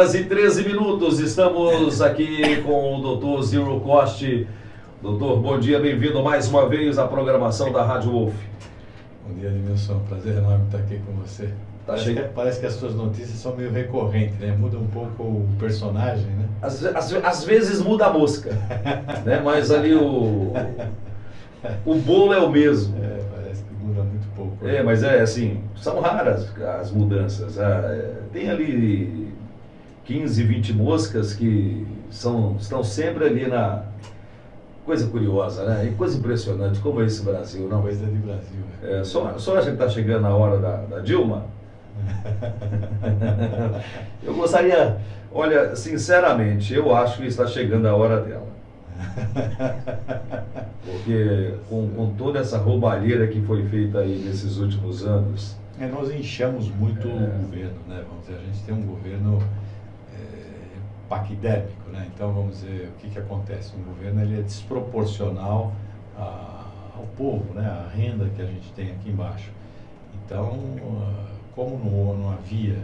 horas e 13 minutos, estamos aqui com o Dr. Zero Cost. Doutor, bom dia, bem-vindo mais uma vez à programação da Rádio Wolf. Bom dia, Edmilson, prazer enorme estar aqui com você. Parece que as suas notícias são meio recorrentes, né? Muda um pouco o personagem, né? Às vezes muda a mosca, né? Mas ali o bolo é o mesmo. Parece que muda muito pouco. Mas assim, são raras as mudanças. Tem ali 15, 20 moscas que estão sempre ali na... Coisa curiosa, né? E coisa impressionante, como é esse Brasil, não? Coisa de Brasil. Só acha que está chegando a hora da Dilma? Eu gostaria, olha, sinceramente, eu acho que está chegando a hora dela. Porque com toda essa roubalheira que foi feita aí nesses últimos anos... Nós inchamos muito o governo, né? Vamos dizer, a gente tem um governo paquidérmico, né? Então, vamos dizer, o que acontece? Um governo ele é desproporcional ao povo, né? A renda que a gente tem aqui embaixo. Então, como não havia,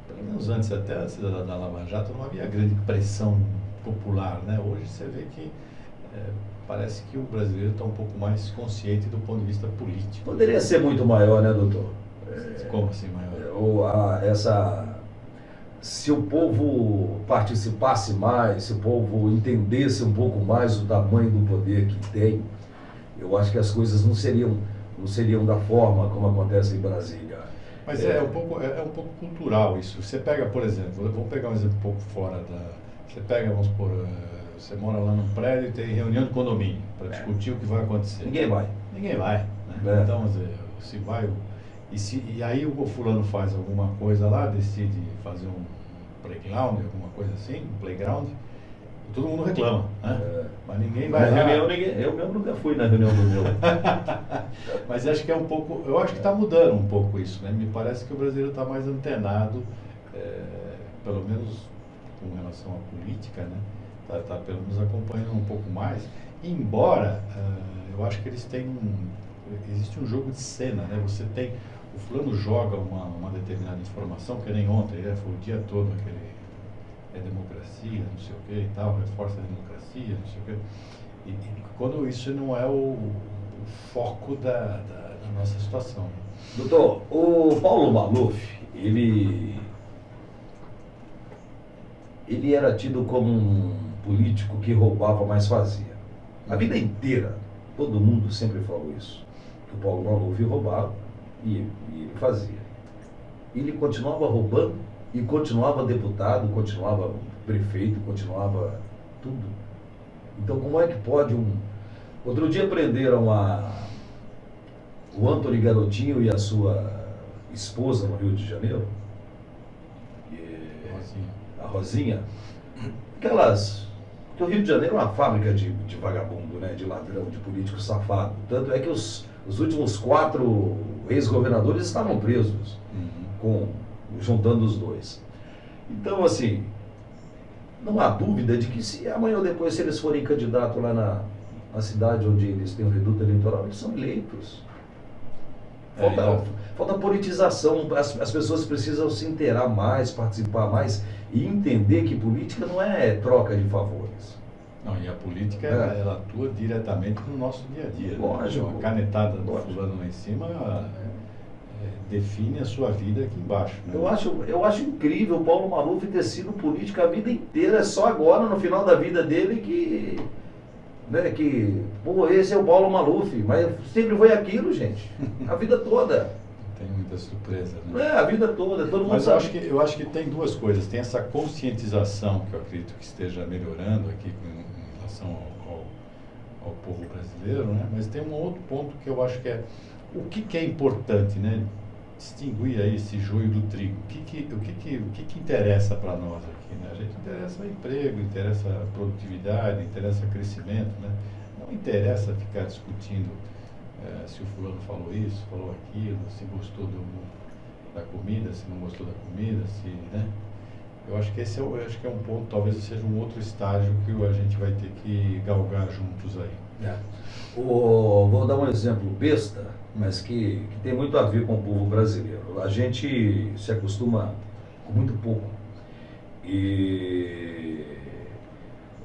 pelo menos antes da Lava Jato, não havia grande pressão popular, né? Hoje você vê que parece que o brasileiro está um pouco mais consciente do ponto de vista político. Poderia ser muito maior, né, doutor? Como assim maior? Se o povo participasse mais, se o povo entendesse um pouco mais o tamanho do poder que tem, eu acho que as coisas não seriam da forma como acontece em Brasília. Mas é um pouco cultural isso. Você pega, por exemplo, vamos pegar um exemplo um pouco fora da... Você pega, vamos supor, você mora lá num prédio e tem reunião de condomínio para discutir o que vai acontecer. Ninguém vai. Ninguém vai. Né? Então, vamos dizer, se vai... E aí o fulano faz alguma coisa lá, decide fazer um playground, alguma coisa assim, um playground, e todo mundo reclama, né? Mas ninguém vai lá. Eu mesmo nunca fui na reunião do meu. Mas acho que é um pouco, eu acho que está mudando um pouco isso, né? Me parece que o brasileiro está mais antenado, pelo menos com relação à política, né? Tá pelo menos acompanhando um pouco mais, embora eu acho que eles têm existe um jogo de cena, né? Você tem... O fulano joga uma determinada informação, que nem ontem, foi o dia todo aquele democracia, não sei o que e tal, reforça a democracia, não sei o que. E quando isso não é o foco da nossa situação. Doutor, o Paulo Maluf, ele era tido como um político que roubava, mas fazia. A vida inteira, todo mundo sempre falou isso. Que o Paulo Maluf roubava. E ele fazia. Ele continuava roubando e continuava deputado, continuava prefeito, continuava tudo. Então, como é que pode Outro dia prenderam o Antony Garotinho e a sua esposa no Rio de Janeiro. A Rosinha. Porque o Rio de Janeiro é uma fábrica de vagabundo, né? De ladrão, de político safado. Tanto é que os últimos 4 ex-governadores estavam presos, juntando os dois. Então, assim, não há dúvida de que se amanhã ou depois, se eles forem candidatos lá na cidade onde eles têm um reduto eleitoral, eles são eleitos. Falta politização, as pessoas precisam se inteirar mais, participar mais e entender que política não é troca de favores. Não, e a política, ela atua diretamente no nosso dia a dia. Lógico. Né? Uma canetada do fulano lá em cima define a sua vida aqui embaixo. Né? Eu acho incrível o Paulo Maluf ter sido político a vida inteira. É só agora, no final da vida dele, esse é o Paulo Maluf. Mas sempre foi aquilo, gente. A vida toda. Tem muita surpresa, né? A vida toda, todo mundo Mas sabe. eu acho que tem duas coisas. Tem essa conscientização que eu acredito que esteja melhorando aqui em relação ao povo brasileiro, né? Mas tem um outro ponto que eu acho que é o que é importante, né? Distinguir aí esse joio do trigo. O que interessa para nós aqui, né? A gente interessa emprego, interessa produtividade, interessa crescimento, né? Não interessa ficar discutindo se o fulano falou isso, falou aquilo, se gostou da comida, se não gostou da comida, né? Eu acho que esse é um ponto, talvez seja um outro estágio que a gente vai ter que galgar juntos aí. Vou dar um exemplo besta, mas que tem muito a ver com o povo brasileiro. A gente se acostuma com muito pouco. E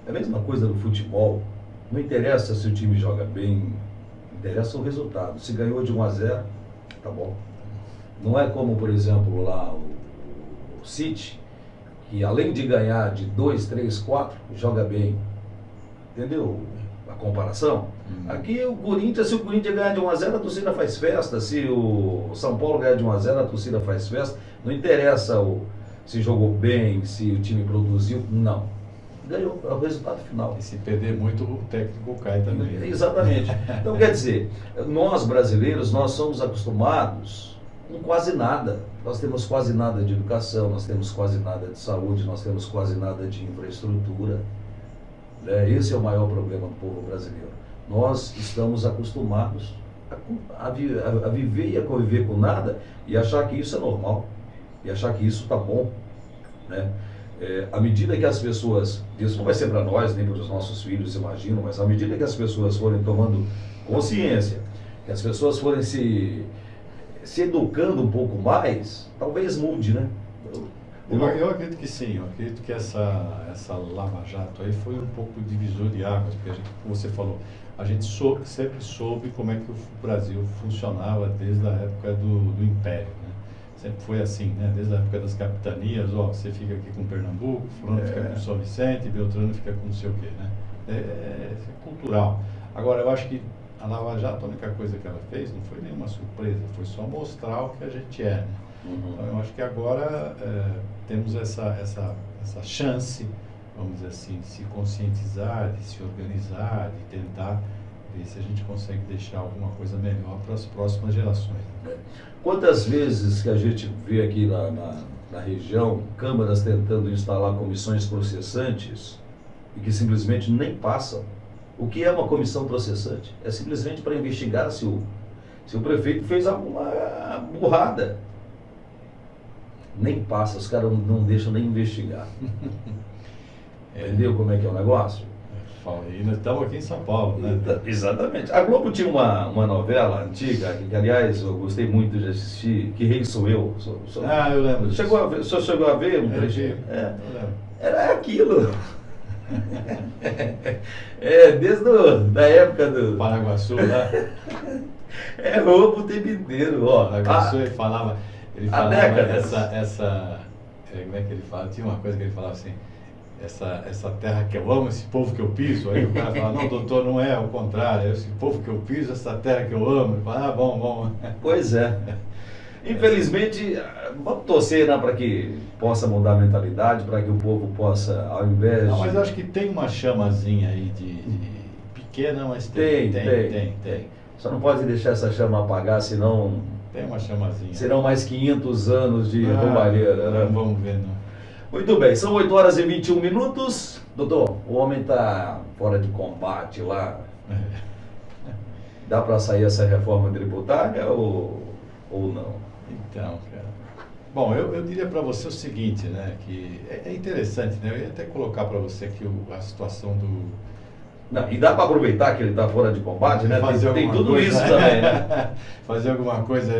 é a mesma coisa no futebol. Não interessa se o time joga bem, interessa o resultado. Se ganhou de 1-0, tá bom. Não é como, por exemplo, lá o City, que além de ganhar de 2, 3, 4, joga bem. Entendeu a comparação? Aqui o Corinthians, se o Corinthians ganhar de 1-0, a torcida faz festa. Se o São Paulo ganhar de 1-0, a torcida faz festa. Não interessa se jogou bem, se o time produziu, não. Ganhou, é o resultado final. E se perder muito, o técnico cai também. Exatamente. Então, quer dizer, nós brasileiros, nós somos acostumados com quase nada. Nós temos quase nada de educação, nós temos quase nada de saúde, nós temos quase nada de infraestrutura. Esse é o maior problema do povo brasileiro. Nós estamos acostumados a viver e a conviver com nada e achar que isso é normal, e achar que isso está bom, né? À medida que as pessoas, isso não vai ser para nós, nem para os nossos filhos, imagino, mas à medida que as pessoas forem tomando consciência, que as pessoas forem se educando um pouco mais, talvez mude, né? Eu acredito que sim, eu acredito que essa Lava Jato aí foi um pouco divisor de águas, porque a gente, como você falou, a gente sempre soube como é que o Brasil funcionava desde a época do Império, né? Sempre foi assim, né? Desde a época das capitanias, ó, você fica aqui com Pernambuco, fulano fica com São Vicente, Beltrano fica com não sei o quê, né? É cultural. Agora, eu acho que a Lava Jato, a única coisa que ela fez não foi nenhuma surpresa, foi só mostrar o que a gente é, né? Então, eu acho que agora temos essa chance, vamos dizer assim, de se conscientizar, de se organizar, de tentar ver se a gente consegue deixar alguma coisa melhor para as próximas gerações. Quantas vezes que a gente vê aqui na região, câmaras tentando instalar comissões processantes e que simplesmente nem passam? O que é uma comissão processante? É simplesmente para investigar se o prefeito fez alguma burrada. Nem passa, os caras não deixam nem investigar. Entendeu como é que é o negócio? E nós estamos aqui em São Paulo, né? Exatamente. A Globo tinha uma novela antiga, que aliás eu gostei muito de assistir, Que Rei Sou Eu. Eu lembro. O senhor chegou a ver um trechinho? Eu lembro. Era aquilo. Desde da época do Paraguaçu lá. Roubo o tempo inteiro, ó. Paraguaçu, ele falava décadas. Como é que ele fala? Tinha uma coisa que ele falava assim, essa terra que eu amo, esse povo que eu piso. Aí o cara fala, não, doutor, não é o contrário, é esse povo que eu piso, essa terra que eu amo. Ele fala, bom. Pois é. Infelizmente, vamos torcer, né, para que possa mudar a mentalidade, para que o povo possa, ao invés Não, mas eu acho que tem uma chamazinha aí de pequena, mas tem. Só não pode deixar essa chama apagar, senão... Tem uma chamazinha. Serão mais 500 anos de roubalheira, né? Vamos ver, não. Muito bem, são 8 horas e 21 minutos. Doutor, o homem está fora de combate lá. Dá para sair essa reforma tributária ou não? Então, cara. Bom, eu diria para você o seguinte, né? Que é interessante, né? Eu ia até colocar para você aqui a situação do... Não, e dá para aproveitar que ele está fora de combate, né? Tem tudo coisa, isso também, né? Fazer alguma coisa,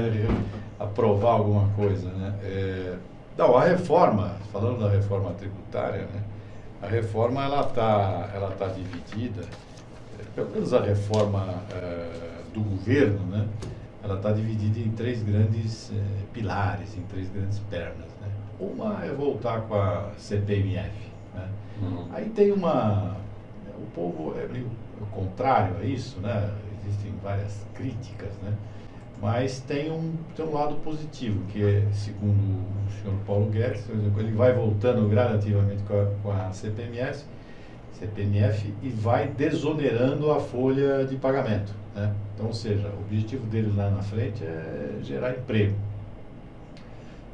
aprovar alguma coisa, né? Não, a reforma, falando da reforma tributária, né? A reforma ela tá dividida, pelo menos a reforma do governo, né? Ela está dividida em 3 grandes pilares, em 3 grandes pernas, né? Uma é voltar com a CPMF, né? Aí tem o povo é meio contrário a isso, né? Existem várias críticas, né? Mas tem um lado positivo, que é, segundo o senhor Paulo Guedes, ele vai voltando gradativamente com a CPMF e vai desonerando a folha de pagamento, né? Então, ou seja, o objetivo deles lá na frente é gerar emprego.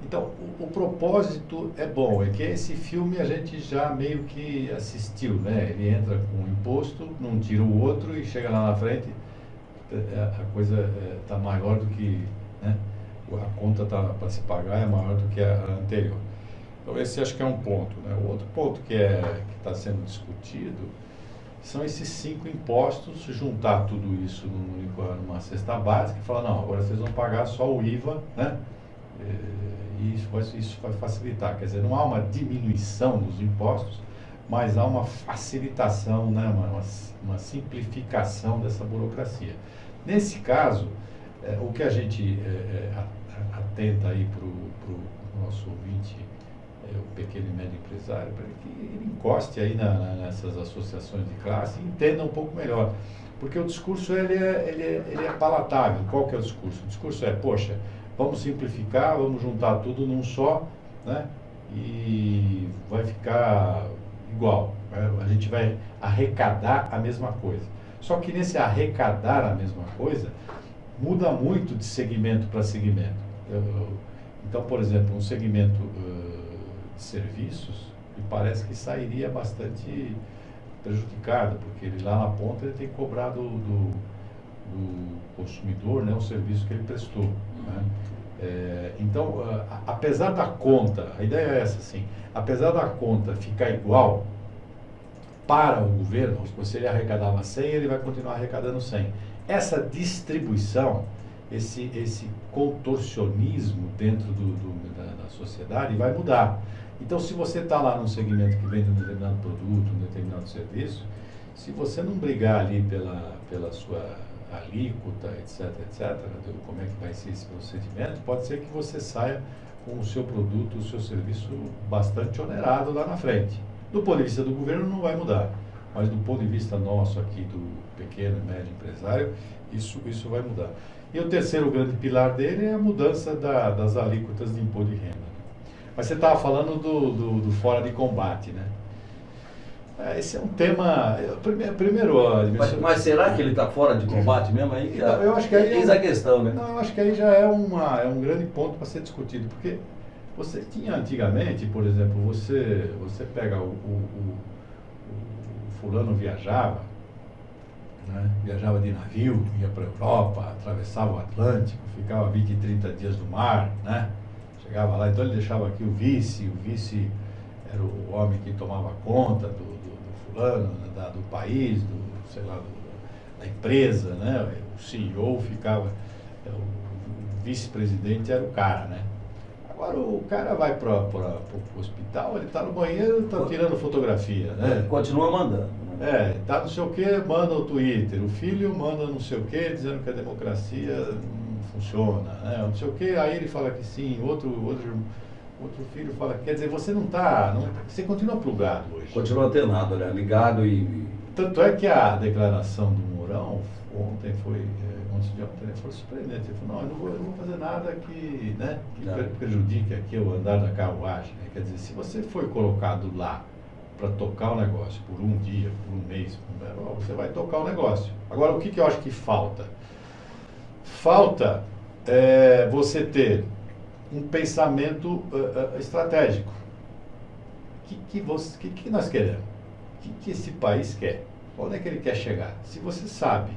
Então, o propósito é bom, é que esse filme a gente já meio que assistiu, né? Ele entra com um imposto, não tira o outro e chega lá na frente, a coisa está maior do que, né? A conta para se pagar é maior do que a anterior. Então, esse acho que é um ponto, né? O outro ponto que está sendo discutido são esses 5 impostos, juntar tudo isso numa cesta básica e falar, não, agora vocês vão pagar só o IVA, né? E isso vai facilitar. Quer dizer, não há uma diminuição dos impostos, mas há uma facilitação, né, uma simplificação dessa burocracia. Nesse caso, o que a gente atenta aí para o nosso ouvinte, o pequeno e médio empresário, para que ele encoste aí nessas associações de classe e entenda um pouco melhor. Porque o discurso ele é palatável. Qual que é o discurso? O discurso é, poxa, vamos simplificar, vamos juntar tudo num só, né? E vai ficar igual. A gente vai arrecadar a mesma coisa. Só que nesse arrecadar a mesma coisa, muda muito de segmento para segmento. Então, por exemplo, um segmento de serviços, me parece que sairia bastante prejudicado, porque ele lá na ponta ele tem que cobrar do consumidor, né, o serviço que ele prestou. Né? Então, apesar da conta, a ideia é essa, assim, apesar da conta ficar igual para o governo, se ele arrecadava 100, ele vai continuar arrecadando 100. Essa distribuição, esse contorcionismo dentro da sociedade vai mudar. Então, se você está lá num segmento que vende um determinado produto, um determinado serviço, se você não brigar ali pela sua alíquota, etc., como é que vai ser esse procedimento, pode ser que você saia com o seu produto, o seu serviço bastante onerado lá na frente. Do ponto de vista do governo não vai mudar, mas do ponto de vista nosso aqui, do pequeno e médio empresário, isso vai mudar. E o terceiro grande pilar dele é a mudança das alíquotas de imposto de renda. Mas você estava falando do fora de combate, né? Esse é um tema... Primeiro... Mas será que ele está fora de combate mesmo? Aí, então, eu acho que aí a questão, né? Não, eu acho que aí já é um grande ponto para ser discutido, porque você tinha antigamente, por exemplo, você pega o fulano viajava, né? Viajava de navio, ia para a Europa, atravessava o Atlântico, ficava 20, 30 dias no mar, né? Chegava lá, então ele deixava aqui o vice era o homem que tomava conta do fulano, do país, da empresa, né? O CEO ficava, o vice-presidente era o cara, né? Agora o cara vai para o hospital, ele está no banheiro, está tirando fotografia, né? Continua mandando. Tá não sei o que, manda o Twitter, o filho manda não sei o que, dizendo que a democracia não funciona, né? Não sei o que, aí ele fala que sim, outro filho fala, quer dizer, você você continua plugado hoje. Continua antenado, né? Ligado e... Tanto é que a declaração do Mourão, ontem foi surpreendente. Ele falou, não, eu não vou fazer nada que prejudique aqui o andar da carruagem. Né? Quer dizer, se você foi colocado lá para tocar o negócio por um dia, por um mês, você vai tocar o negócio. Agora, o que eu acho que falta? Falta você ter um pensamento estratégico. O que nós queremos? O que esse país quer? Onde é que ele quer chegar? Se você sabe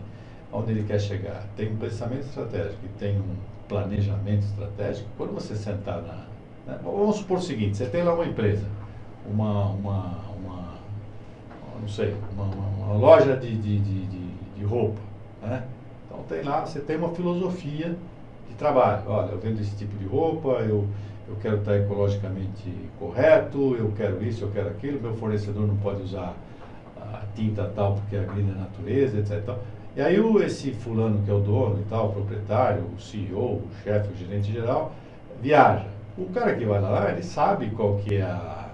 onde ele quer chegar, tem um pensamento estratégico e tem um planejamento estratégico, quando você sentar né, vamos supor o seguinte, você tem lá uma empresa, não sei, uma loja de roupa, né? Então tem lá, você tem uma filosofia de trabalho. Olha, eu vendo esse tipo de roupa, eu quero estar ecologicamente correto, eu quero isso, eu quero aquilo, meu fornecedor não pode usar a tinta tal porque agride a natureza, etc. E aí esse fulano que é o dono e tal, o proprietário, o CEO, o chefe, o gerente geral, viaja. O cara que vai lá, ele sabe qual que é a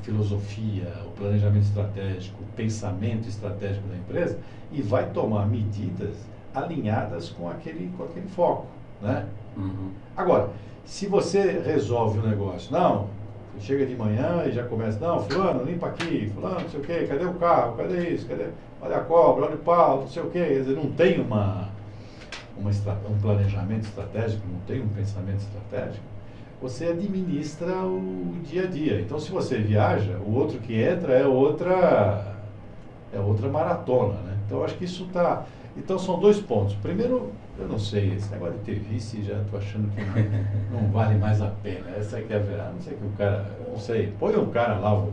filosofia, o planejamento estratégico, o pensamento estratégico da empresa e vai tomar medidas alinhadas com aquele foco, né? Uhum. Agora, se você resolve o negócio, não, você chega de manhã e já começa, não, fulano, limpa aqui, fulano, não sei o quê, cadê o carro, cadê isso, olha a cobra, olha o pau, não sei o quê, quer dizer, não tem um planejamento estratégico, não tem um pensamento estratégico, você administra o dia a dia. Então, se você viaja, o outro que entra é outra maratona, né? Então, eu acho que isso está... Então, são dois pontos. Primeiro, eu não sei, esse negócio de ter vice, já estou achando que não vale mais a pena. Essa aqui é a verdade. Não sei que o cara... Não sei. Põe um cara lá, o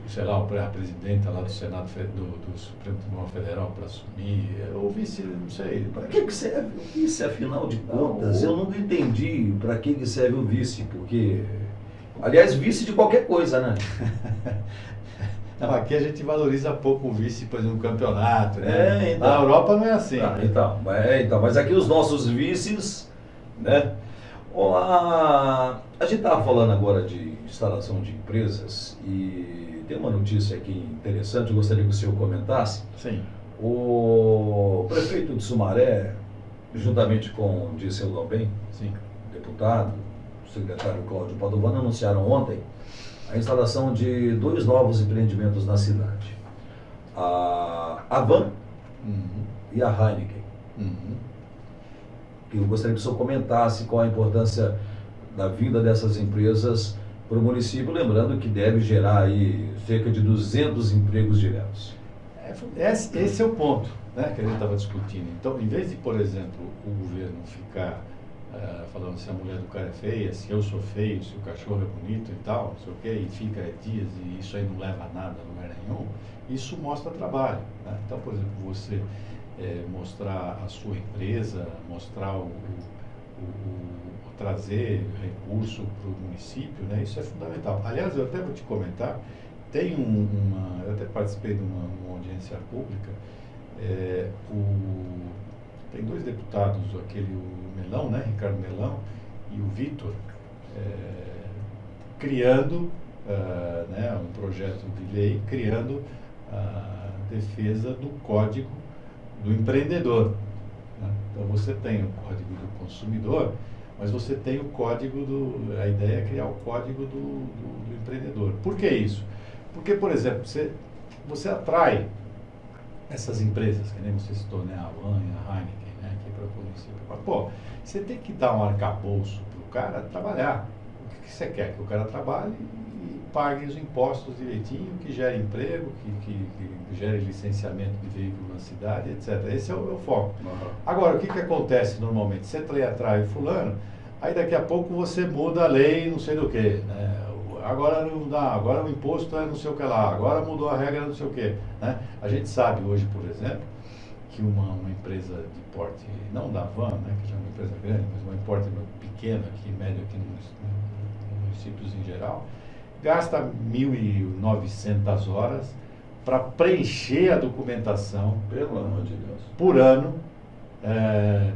sei lá, a presidenta lá do Senado, do Supremo Tribunal Federal para assumir, ou vice, não sei. Para que serve o vice, afinal de contas? Eu nunca entendi para que serve o vice, porque, aliás, vice de qualquer coisa, né? Não, aqui a gente valoriza pouco o vice, por exemplo, no campeonato, né? Então. Na Europa não é assim. Então, mas aqui os nossos vices, né? Olá, a gente estava falando agora de instalação de empresas e tem uma notícia aqui interessante, eu gostaria que o senhor comentasse. Sim. O prefeito de Sumaré, juntamente com o Dirceu Dalben, sim, deputado, o secretário Cláudio Padovani, anunciaram ontem a instalação de 2 novos empreendimentos na cidade. A Avan e a Heineken. Eu gostaria que o senhor comentasse qual a importância da vinda dessas empresas para o município, lembrando que deve gerar aí cerca de 200 empregos diretos. Esse é o ponto, né, que a gente estava discutindo. Então, em vez de, por exemplo, o governo ficar falando se a mulher do cara é feia, se eu sou feio, se o cachorro é bonito e tal, não sei o quê, e fica dias e isso aí não leva a nada, a lugar nenhum, isso mostra trabalho, né? Então, por exemplo, você mostrar a sua empresa, mostrar trazer recurso para o município, né? Isso é fundamental. Aliás, eu até vou te comentar, tem eu até participei de uma audiência pública, tem 2 deputados, o Melão, né, Ricardo Melão, e o Vitor, criando né, um projeto de lei, criando a defesa do Código do Empreendedor. Né? Então você tem o Código do Consumidor, mas você tem o Código a ideia é criar o Código do Empreendedor. Por que isso? Porque, por exemplo, você atrai essas empresas, que nem você citou, né, a Avan e a Heineken, né, aqui para o município. Mas, pô, você tem que dar um arcabouço para o cara trabalhar. O que você quer? Que o cara trabalhe e pague os impostos direitinho, que gere emprego, que gere licenciamento de veículo na cidade, etc. Esse é o foco. Agora, o que acontece normalmente? Você atrai fulano, aí daqui a pouco você muda a lei, não sei do que, né? Agora não dá, agora o imposto é não sei o que lá, agora mudou a regra não sei o que, né? A gente sabe hoje, por exemplo, que uma empresa de porte, não da Van, né, que já é uma empresa grande, mas uma porte pequena, aqui, médio aqui nos municípios em geral, gasta 1.900 horas para preencher a documentação, pelo amor de Deus, por ano,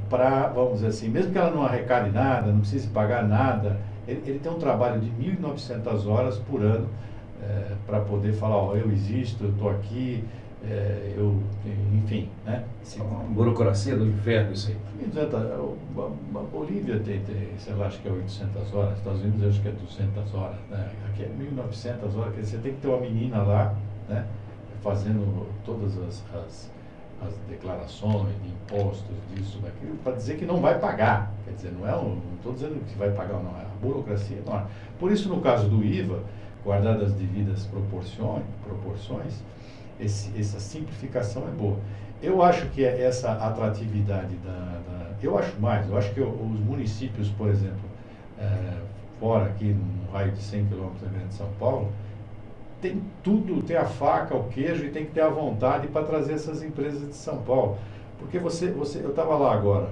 para, vamos dizer assim, mesmo que ela não arrecade nada, não precise pagar nada, ele tem um trabalho de 1.900 horas por ano para poder falar, ó, eu existo, eu estou aqui, enfim, né? Burocracia do inferno, isso aí. A Bolívia tem, sei lá, acho que é 800 horas, Estados Unidos acho que é 200 horas, né? Aqui é 1.900 horas, quer dizer, você tem que ter uma menina lá, né? Fazendo todas as declarações de impostos, disso, daquilo, para dizer que não vai pagar. Quer dizer, não estou dizendo que vai pagar, não, é a burocracia enorme. Por isso, no caso do IVA, guardadas as devidas proporções, essa simplificação é boa. Eu acho que essa atratividade eu acho que os municípios, por exemplo, fora aqui, no raio de 100 quilômetros da Grande São Paulo, tem tudo, tem a faca, o queijo e tem que ter a vontade para trazer essas empresas de São Paulo. Porque eu estava lá agora,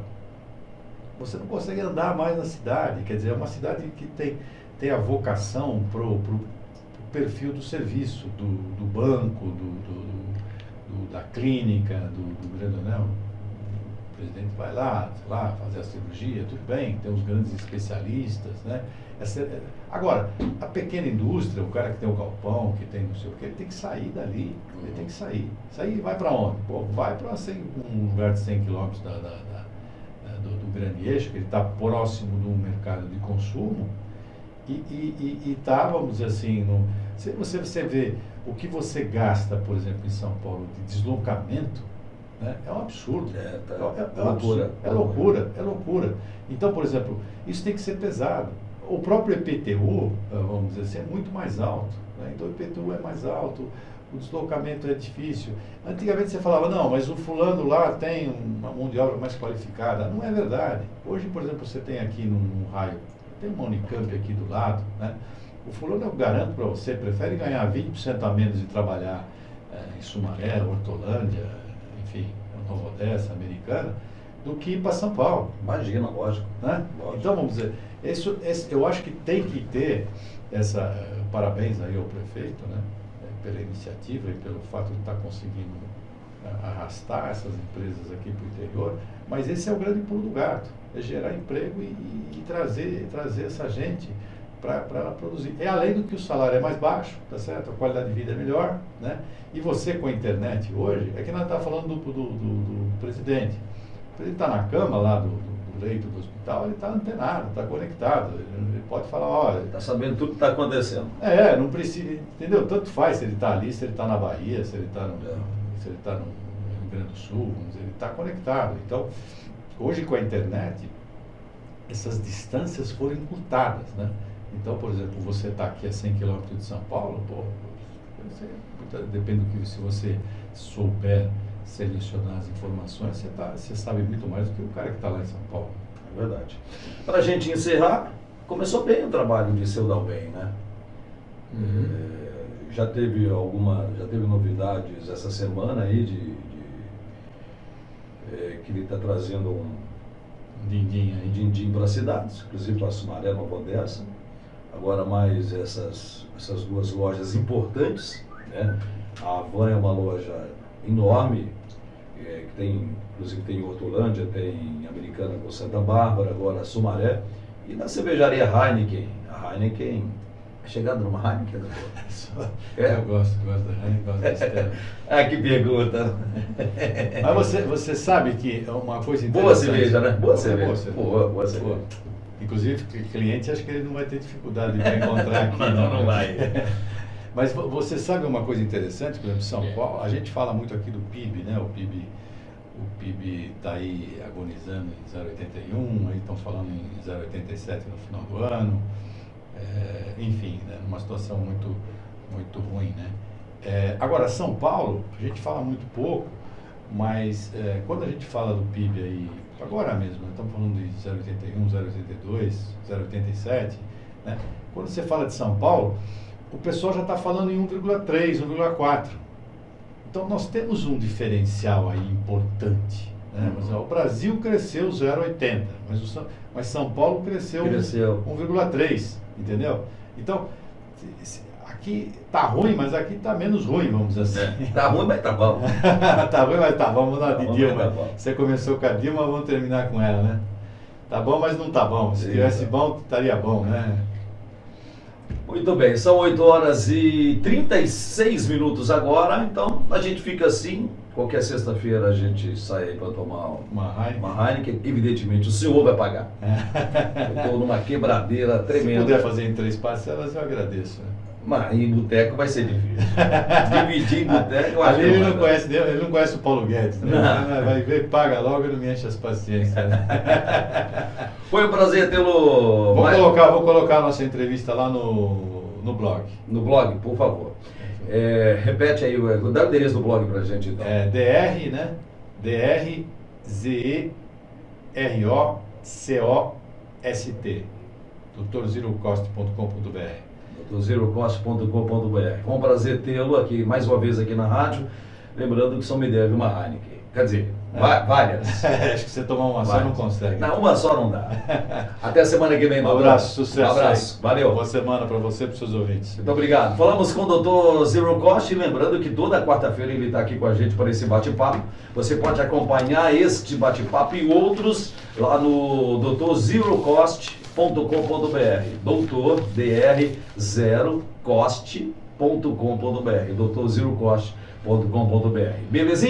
você não consegue andar mais na cidade, quer dizer, é uma cidade que tem a vocação pro perfil do serviço, do banco, da clínica, do grande anel. O presidente vai lá, sei lá, fazer a cirurgia, tudo bem, tem os grandes especialistas, né? Agora, a pequena indústria, o cara que tem o galpão, que tem não sei o que, ele tem que sair dali, ele tem que sair. Sair vai para onde? Pô, vai para um lugar de 100 quilômetros do grande eixo, que ele está próximo do mercado de consumo, e tá, vamos dizer assim, se você vê o que você gasta, por exemplo, em São Paulo, de deslocamento, né, é um absurdo. É loucura. Então, por exemplo, isso tem que ser pesado. O próprio IPTU, vamos dizer assim, é muito mais alto. Né? Então, o IPTU é mais alto, o deslocamento é difícil. Antigamente você falava, não, mas o fulano lá tem uma mão de obra mais qualificada. Não é verdade. Hoje, por exemplo, você tem aqui no raio, tem uma Unicamp aqui do lado, né? O fulano, eu garanto para você, prefere ganhar 20% a menos e trabalhar em Sumaré, Hortolândia, enfim, Nova Odessa, Americana, do que ir para São Paulo. Imagina, lógico. Né? Lógico. Então, vamos dizer, eu acho que tem que ter parabéns aí ao prefeito, né? Pela iniciativa e pelo fato de estar conseguindo arrastar essas empresas aqui para o interior, mas esse é o grande pulo do gato, é gerar emprego e trazer essa gente para ela produzir. É além do que o salário é mais baixo, tá certo? A qualidade de vida é melhor, né? E você com a internet hoje, é que nós estamos falando do presidente. O presidente está na cama lá do leito do hospital, ele está antenado, está conectado, ele pode falar, olha... Está sabendo tudo que está acontecendo. Não precisa, entendeu? Tanto faz se ele está ali, se ele está na Bahia, se ele está no Rio Grande do Sul, vamos dizer, ele está conectado. Então, hoje com a internet, essas distâncias foram encurtadas, né? Então, por exemplo, você está aqui a 100 km de São Paulo, depende do que, se você souber selecionar as informações, você sabe muito mais do que o cara que está lá em São Paulo. É verdade. Para a gente encerrar, começou bem o trabalho de seu Dalben, né? Já teve novidades essa semana aí que ele está trazendo um din-din para as cidades, inclusive para Sumaré, Nova Odessa. Agora mais essas duas lojas importantes, né? A Havan é uma loja enorme, que tem, inclusive tem em Hortolândia, tem em Americana com Santa Bárbara, agora Sumaré, e na cervejaria Heineken. A Heineken, é chegada numa Heineken? Eu gosto da Heineken, gosto da Stella. Que pergunta. Mas você sabe que é uma coisa interessante. Boa cerveja, né? Boa cerveja. Boa cerveja. Inclusive, cliente, acho que ele não vai ter dificuldade de encontrar aqui. Não vai. Mas você sabe uma coisa interessante, por exemplo, São Paulo, a gente fala muito aqui do PIB, né? O PIB está aí agonizando em 0,81, aí estão falando em 0,87 no final do ano, enfim, né? Numa situação muito, muito ruim, né? Agora, São Paulo, a gente fala muito pouco, mas quando a gente fala do PIB aí, agora mesmo, nós estamos falando de 0,81, 0,82, 0,87, né? Quando você fala de São Paulo, o pessoal já está falando em 1,3, 1,4. Então, nós temos um diferencial aí importante, né? Mas, o Brasil cresceu 0,80, mas São Paulo cresceu 1,3, entendeu? Então, aqui está ruim, mas aqui está menos ruim, vamos dizer assim. Está ruim, mas está bom. Está ruim, mas está bom. Vamos lá de Dilma. Você começou com a Dilma, vamos terminar com ela, né? Tá bom, mas não está bom. Se tivesse bom, estaria bom, né? Muito bem, são 8 horas e 36 minutos agora, então a gente fica assim. Qualquer sexta-feira a gente sai aí para tomar uma Heineken. Evidentemente, o senhor vai pagar. Eu estou numa quebradeira tremenda. Se puder fazer em 3 parcelas, eu agradeço. Mas em boteco vai ser difícil. Dividir em boteco, eu acho que ele não conhece o Paulo Guedes, né? Vai ver, paga logo e não me enche as paciências. Né? Foi um prazer tê-lo. Vou colocar a nossa entrevista lá no blog. No blog, por favor. Repete aí, dá o endereço do blog pra gente então. DR, né? DRZEROCOST, drzirocoste.com.br. drzirocoste.com.br. Foi um prazer tê-lo aqui, mais uma vez aqui na rádio. Lembrando que só me deve uma Heineken. Quer dizer, várias. Acho que você tomar uma só não consegue. Não, uma só não dá. Até a semana que vem. Um abraço, sucesso. Um abraço, valeu. Boa semana para você e para os seus ouvintes. Muito obrigado. Falamos com o Dr. Zero Cost, lembrando que toda quarta-feira ele está aqui com a gente para esse bate-papo. Você pode acompanhar este bate-papo e outros lá no drzerocost.com.br. drzerocost.com.br. drzerocost.com.br. Belezinha?